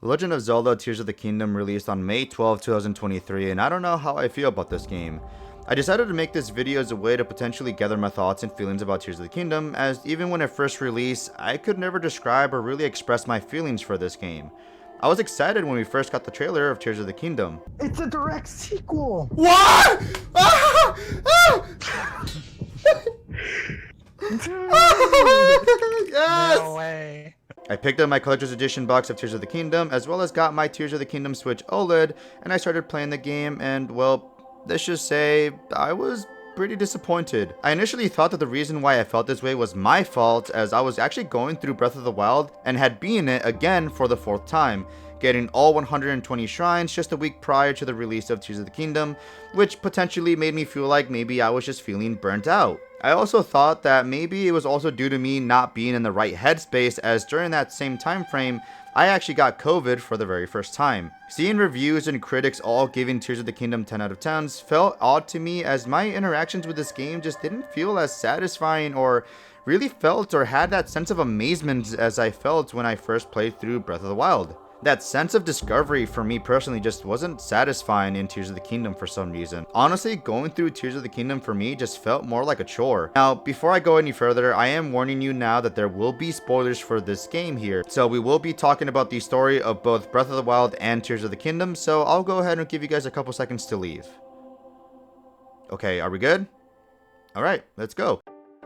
The Legend of Zelda Tears of the Kingdom released on May 12, 2023, and I don't know how I feel about this game. I decided to make this video as a way to potentially gather my thoughts and feelings about Tears of the Kingdom, as even when it first released, I could never describe or really express my feelings for this game. I was excited when we first got the trailer of Tears of the Kingdom. It's a direct sequel! What? Yes! No way. I picked up my collector's edition box of Tears of the Kingdom, as well as got my Tears of the Kingdom Switch OLED, and I started playing the game, and well, let's just say, I was pretty disappointed. I initially thought that the reason why I felt this way was my fault, as I was actually going through Breath of the Wild, and had beaten it again for the 4th time, getting all 120 shrines just a week prior to the release of Tears of the Kingdom, which potentially made me feel like maybe I was just feeling burnt out. I also thought that maybe it was also due to me not being in the right headspace, as during that same time frame, I actually got COVID for the very first time. Seeing reviews and critics all giving Tears of the Kingdom 10 out of 10s felt odd to me, as my interactions with this game just didn't feel as satisfying or really felt or had that sense of amazement as I felt when I first played through Breath of the Wild. That sense of discovery for me personally just wasn't satisfying in Tears of the Kingdom for some reason. Honestly, going through Tears of the Kingdom for me just felt more like a chore. Now, before I go any further, I am warning you now that there will be spoilers for this game here. So we will be talking about the story of both Breath of the Wild and Tears of the Kingdom, so I'll go ahead and give you guys a couple seconds to leave. Okay, are we good? Alright, let's go.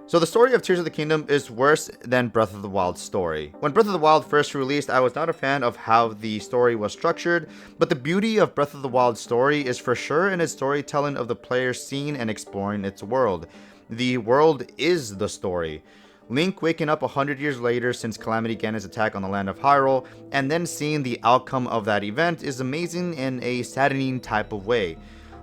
So the story of Tears of the Kingdom is worse than Breath of the Wild's story. When Breath of the Wild first released, I was not a fan of how the story was structured, but the beauty of Breath of the Wild's story is for sure in its storytelling of the player seeing and exploring its world. The world is the story. Link waking up 100 years later since Calamity Ganon's attack on the land of Hyrule, and then seeing the outcome of that event is amazing in a saddening type of way.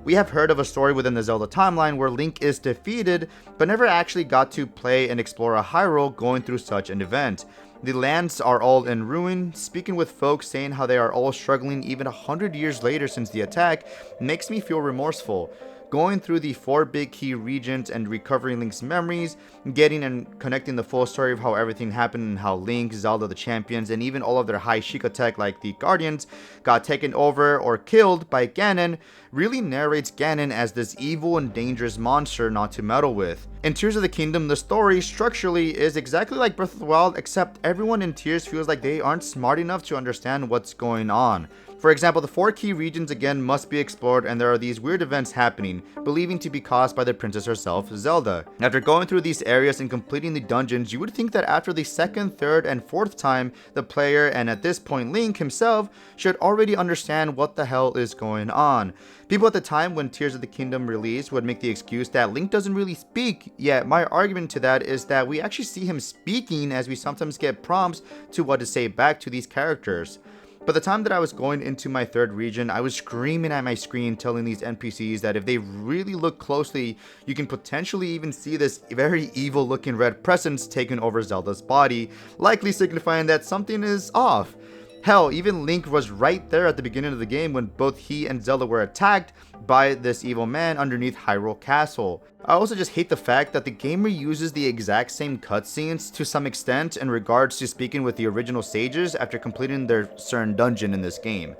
We have heard of a story within the Zelda timeline where Link is defeated, but never actually got to play and explore a Hyrule going through such an event. The lands are all in ruin. Speaking with folks saying how they are all struggling even 100 years later since the attack makes me feel remorseful. Going through the 4 big key regions and recovering Link's memories, getting and connecting the full story of how everything happened and how Link, Zelda the champions, and even all of their high Sheikah tech like the Guardians got taken over or killed by Ganon really narrates Ganon as this evil and dangerous monster not to meddle with. In Tears of the Kingdom, the story structurally is exactly like Breath of the Wild, except everyone in Tears feels like they aren't smart enough to understand what's going on. For example, the 4 key regions again must be explored, and there are these weird events happening, believing to be caused by the princess herself, Zelda. After going through these areas and completing the dungeons, you would think that after the 2nd, 3rd, and 4th time, the player, and at this point Link himself, should already understand what the hell is going on. People at the time when Tears of the Kingdom released would make the excuse that Link doesn't really speak, yet my argument to that is that we actually see him speaking, as we sometimes get prompts to what to say back to these characters. By the time that I was going into my 3rd region, I was screaming at my screen telling these NPCs that if they really look closely, you can potentially even see this very evil looking red presence taking over Zelda's body, likely signifying that something is off. Hell, even Link was right there at the beginning of the game when both he and Zelda were attacked by this evil man underneath Hyrule Castle. I also just hate the fact that the game reuses the exact same cutscenes to some extent in regards to speaking with the original sages after completing their certain dungeon in this game.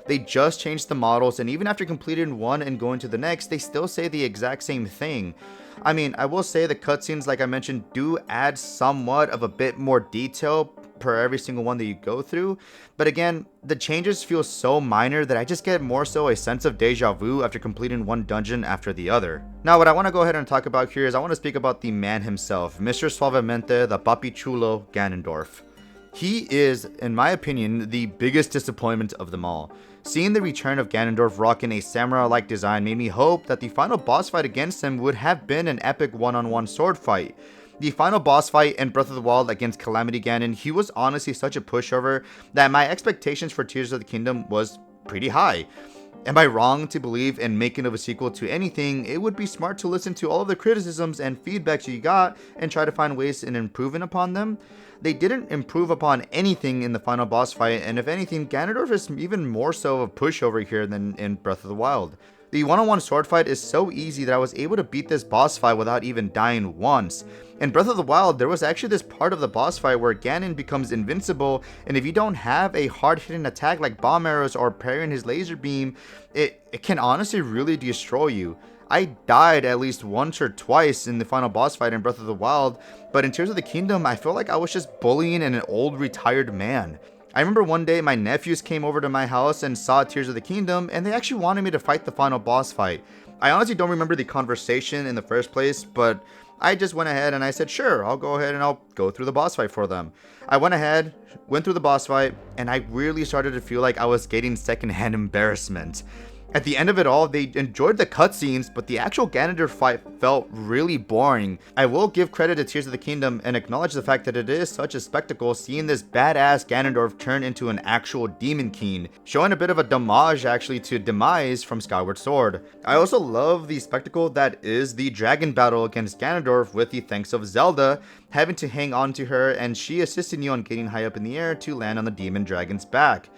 They just changed the models, and even after completing one and going to the next, they still say the exact same thing. I mean, I will say the cutscenes, like I mentioned, do add somewhat of a bit more detail per every single one that you go through, but again, the changes feel so minor that I just get more so a sense of deja vu after completing one dungeon after the other. Now, what I want to go ahead and talk about here is I want to speak about the man himself, Mr. Suavemente, the Papi Chulo Ganondorf. He is, in my opinion, the biggest disappointment of them all. Seeing the return of Ganondorf rocking a samurai-like design made me hope that the final boss fight against him would have been an epic one-on-one sword fight. The final boss fight in Breath of the Wild against Calamity Ganon, he was honestly such a pushover that my expectations for Tears of the Kingdom was pretty high. Am I wrong to believe in making of a sequel to anything? It would be smart to listen to all of the criticisms and feedbacks you got and try to find ways in improving upon them. They didn't improve upon anything in the final boss fight, and if anything, Ganondorf is even more so of a pushover here than in Breath of the Wild. The one-on-one sword fight is so easy that I was able to beat this boss fight without even dying once. In Breath of the Wild, there was actually this part of the boss fight where Ganon becomes invincible, and if you don't have a hard-hitting attack like bomb arrows or parrying his laser beam, it can honestly really destroy you. I died at least once or twice in the final boss fight in Breath of the Wild, but in Tears of the Kingdom, I felt like I was just bullying an old retired man. I remember one day my nephews came over to my house and saw Tears of the Kingdom, and they actually wanted me to fight the final boss fight. I honestly don't remember the conversation in the first place, but I just went ahead and I said, sure, I'll go ahead and I'll go through the boss fight for them. I went ahead, went through the boss fight, and I really started to feel like I was getting secondhand embarrassment. At the end of it all, they enjoyed the cutscenes, but the actual Ganondorf fight felt really boring. I will give credit to Tears of the Kingdom and acknowledge the fact that it is such a spectacle seeing this badass Ganondorf turn into an actual Demon King, showing a bit of a homage actually to Demise from Skyward Sword. I also love the spectacle that is the dragon battle against Ganondorf with the thanks of Zelda having to hang on to her and she assisting you on getting high up in the air to land on the demon dragon's back.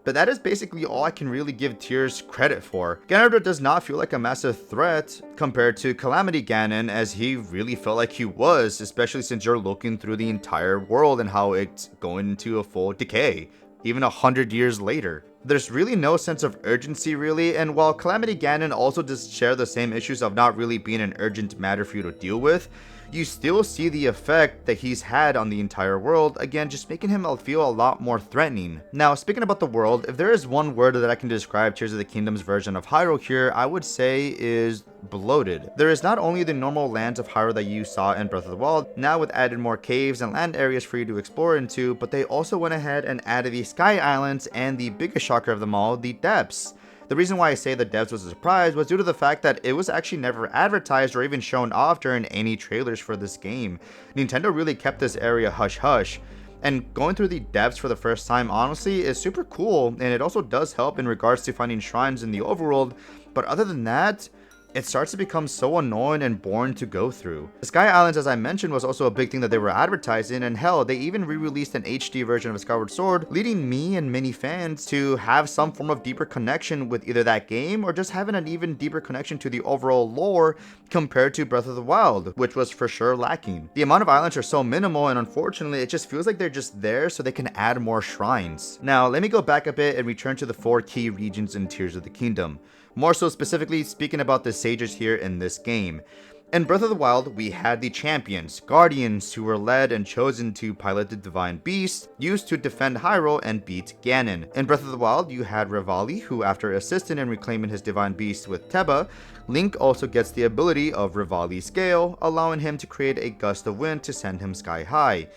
But that is basically all I can really give Tears credit for. Ganondorf does not feel like a massive threat compared to Calamity Ganon, as he really felt like he was, especially since you're looking through the entire world and how it's going into a full decay, even 100 years later. There's really no sense of urgency really, and while Calamity Ganon also does share the same issues of not really being an urgent matter for you to deal with, you still see the effect that he's had on the entire world, again just making him feel a lot more threatening. Now speaking about the world, if there is one word that I can describe Tears of the Kingdom's version of Hyrule here, I would say is bloated. There is not only the normal lands of Hyrule that you saw in Breath of the Wild, now with added more caves and land areas for you to explore into, but they also went ahead and added the Sky Islands and the biggest shocker of them all, the depths. The reason why I say the depths was a surprise was due to the fact that it was actually never advertised or even shown off during any trailers for this game. Nintendo really kept this area hush hush. And going through the depths for the first time honestly is super cool, and it also does help in regards to finding shrines in the overworld, but other than that, it starts to become so annoying and boring to go through. The Sky Islands, as I mentioned, was also a big thing that they were advertising, and hell, they even re-released an HD version of Skyward Sword, leading me and many fans to have some form of deeper connection with either that game or just having an even deeper connection to the overall lore compared to Breath of the Wild, which was for sure lacking. The amount of islands are so minimal, and unfortunately, it just feels like they're just there so they can add more shrines. Now, let me go back a bit and return to the 4 key regions in Tears of the Kingdom. More so specifically speaking about the sages here in this game. In Breath of the Wild, we had the champions, guardians who were led and chosen to pilot the divine beast, used to defend Hyrule and beat Ganon. In Breath of the Wild, you had Revali, who after assisting and reclaiming his divine beast with Teba, Link also gets the ability of Revali's Gale, allowing him to create a gust of wind to send him sky high.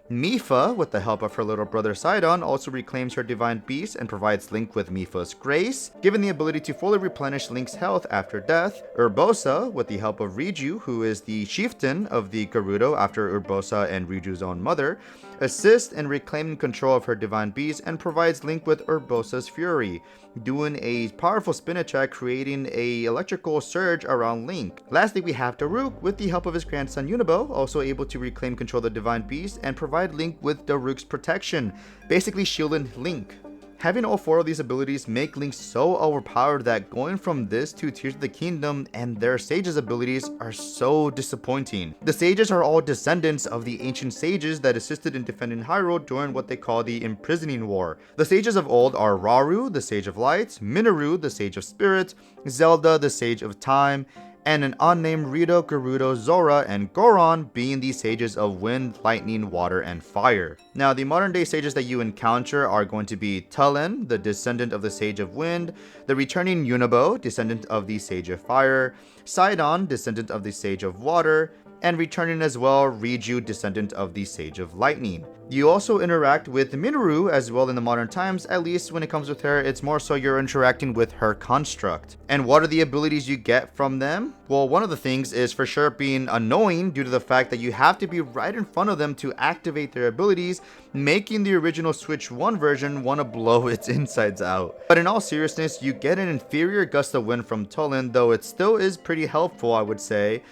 Mipha, with the help of her little brother Sidon, also reclaims her divine beast and provides Link with Mipha's grace, given the ability to fully replenish Link's health after death. Urbosa, with the help of Riju, who is the chieftain of the Gerudo after Urbosa and Riju's own mother, assists in reclaiming control of her divine beast and provides Link with Urbosa's fury, doing a powerful spin attack creating a electrical surge around Link. Lastly, we have Daruk, with the help of his grandson Unibo, also able to reclaim control of the divine beast and provide Link with Daruk's protection, basically shielding Link. Having all 4 of these abilities make Link so overpowered that going from this to Tears of the Kingdom and their sages abilities are so disappointing. The sages are all descendants of the ancient sages that assisted in defending Hyrule during what they call the Imprisoning War. The sages of old are Rauru, the Sage of Light, Minoru, the Sage of Spirit, Zelda, the Sage of Time, and an unnamed Rito, Gerudo, Zora, and Goron being the sages of wind, lightning, water, and fire. Now, the modern day sages that you encounter are going to be Tulin, the descendant of the Sage of Wind, the returning Unibo, descendant of the Sage of Fire, Sidon, descendant of the Sage of Water, and returning as well, Riju, descendant of the Sage of Lightning. You also interact with Minoru as well in the modern times, at least when it comes with her, it's more so you're interacting with her construct. And what are the abilities you get from them? Well, one of the things is for sure being annoying due to the fact that you have to be right in front of them to activate their abilities, making the original Switch 1 version want to blow its insides out. But in all seriousness, you get an inferior gust of wind from Tulin, though it still is pretty helpful, I would say.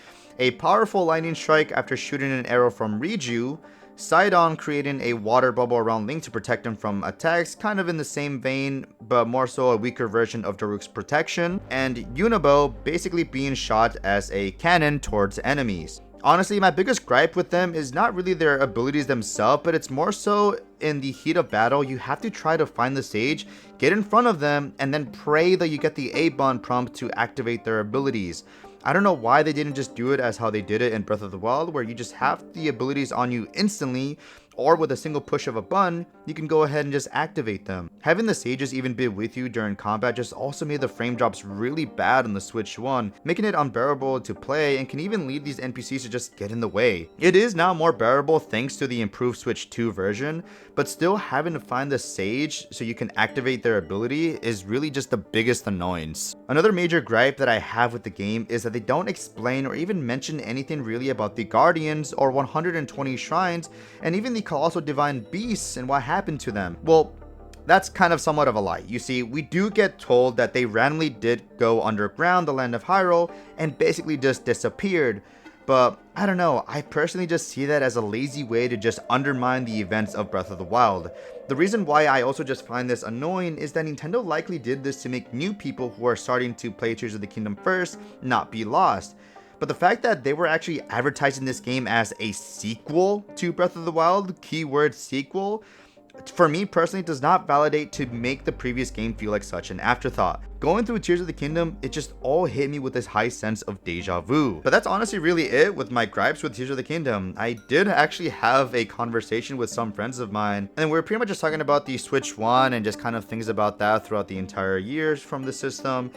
A powerful lightning strike after shooting an arrow from Riju, Sidon creating a water bubble around Link to protect him from attacks, kind of in the same vein, but more so a weaker version of Daruk's protection, and Unibo basically being shot as a cannon towards enemies. Honestly, my biggest gripe with them is not really their abilities themselves, but it's more so in the heat of battle, you have to try to find the sage, get in front of them, and then pray that you get the A-Bond prompt to activate their abilities. I don't know why they didn't just do it as how they did it in Breath of the Wild, where you just have the abilities on you instantly, or with a single push of a button, you can go ahead and just activate them. Having the sages even be with you during combat just also made the frame drops really bad on the Switch 1, making it unbearable to play and can even lead these NPCs to just get in the way. It is now more bearable thanks to the improved Switch 2 version, but still having to find the sage so you can activate their ability is really just the biggest annoyance. Another major gripe that I have with the game is that they don't explain or even mention anything really about the Guardians or 120 shrines, and even the Colossal Divine Beasts and what happened to them. Well, that's kind of somewhat of a lie. You see, we do get told that they randomly did go underground the land of Hyrule and basically just disappeared. But I don't know, I personally just see that as a lazy way to just undermine the events of Breath of the Wild. The reason why I also just find this annoying is that Nintendo likely did this to make new people who are starting to play Tears of the Kingdom first not be lost. But the fact that they were actually advertising this game as a sequel to Breath of the Wild, keyword sequel, for me personally does not validate to make the previous game feel like such an afterthought. Going through Tears of the Kingdom, it just all hit me with this high sense of deja vu. But that's honestly really it with my gripes with Tears of the Kingdom. I did actually have a conversation with some friends of mine, and we were pretty much just talking about the Switch 1 and just kind of things about that throughout the entire years from the system.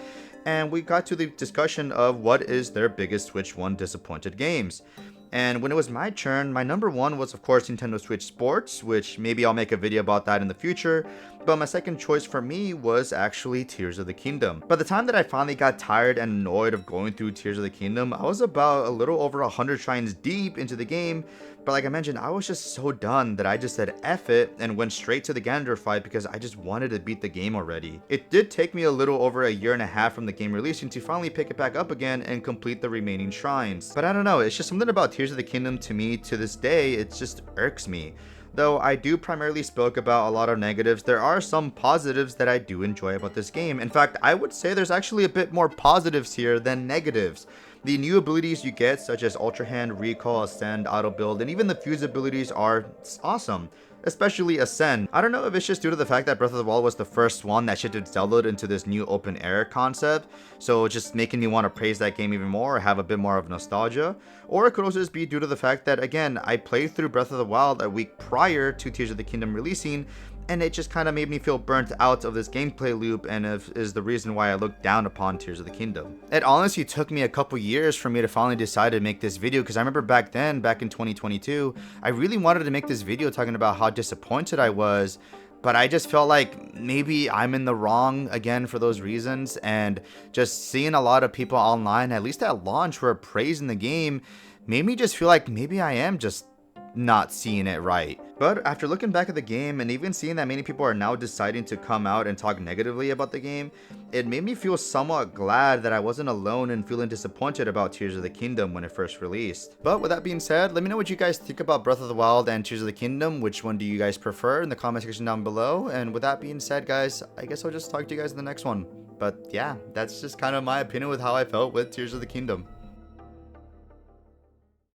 And we got to the discussion of what is their biggest Switch 1 disappointed games. And when it was my turn, my number one was of course Nintendo Switch Sports, which maybe I'll make a video about that in the future, but my second choice for me was actually Tears of the Kingdom. By the time that I finally got tired and annoyed of going through Tears of the Kingdom, I was about a little over 100 shrines deep into the game, but like I mentioned, I was just so done that I just said F it and went straight to the Gander fight because I just wanted to beat the game already. It did take me a little over a year and a half from the game releasing to finally pick it back up again and complete the remaining shrines. But I don't know, it's just something about Tears of the Kingdom to me to this day, it just irks me. Though I do primarily spoke about a lot of negatives, there are some positives that I do enjoy about this game. In fact, I would say there's actually a bit more positives here than negatives. The new abilities you get, such as Ultra Hand, Recall, Ascend, Auto Build, and even the Fuse abilities are awesome. Especially Ascend. I don't know if it's just due to the fact that Breath of the Wild was the first one that shifted Zelda into this new open air concept, so just making me want to praise that game even more or have a bit more of nostalgia, or it could also just be due to the fact that, again, I played through Breath of the Wild a week prior to Tears of the Kingdom releasing, and it just kind of made me feel burnt out of this gameplay loop, and is the reason why I looked down upon Tears of the Kingdom. It honestly took me a couple years for me to finally decide to make this video, because I remember back then, back in 2022, I really wanted to make this video talking about how disappointed I was, but I just felt like maybe I'm in the wrong again for those reasons, and just seeing a lot of people online, at least at launch, were praising the game, made me just feel like maybe I am just not seeing it right. But after looking back at the game and even seeing that many people are now deciding to come out and talk negatively about the game, it made me feel somewhat glad that I wasn't alone in feeling disappointed about Tears of the Kingdom when it first released. But with that being said, let me know what you guys think about Breath of the Wild and Tears of the Kingdom. Which one do you guys prefer in the comment section down below? And with that being said, guys, I guess I'll just talk to you guys in the next one. But yeah, that's just kind of my opinion with how I felt with Tears of the Kingdom.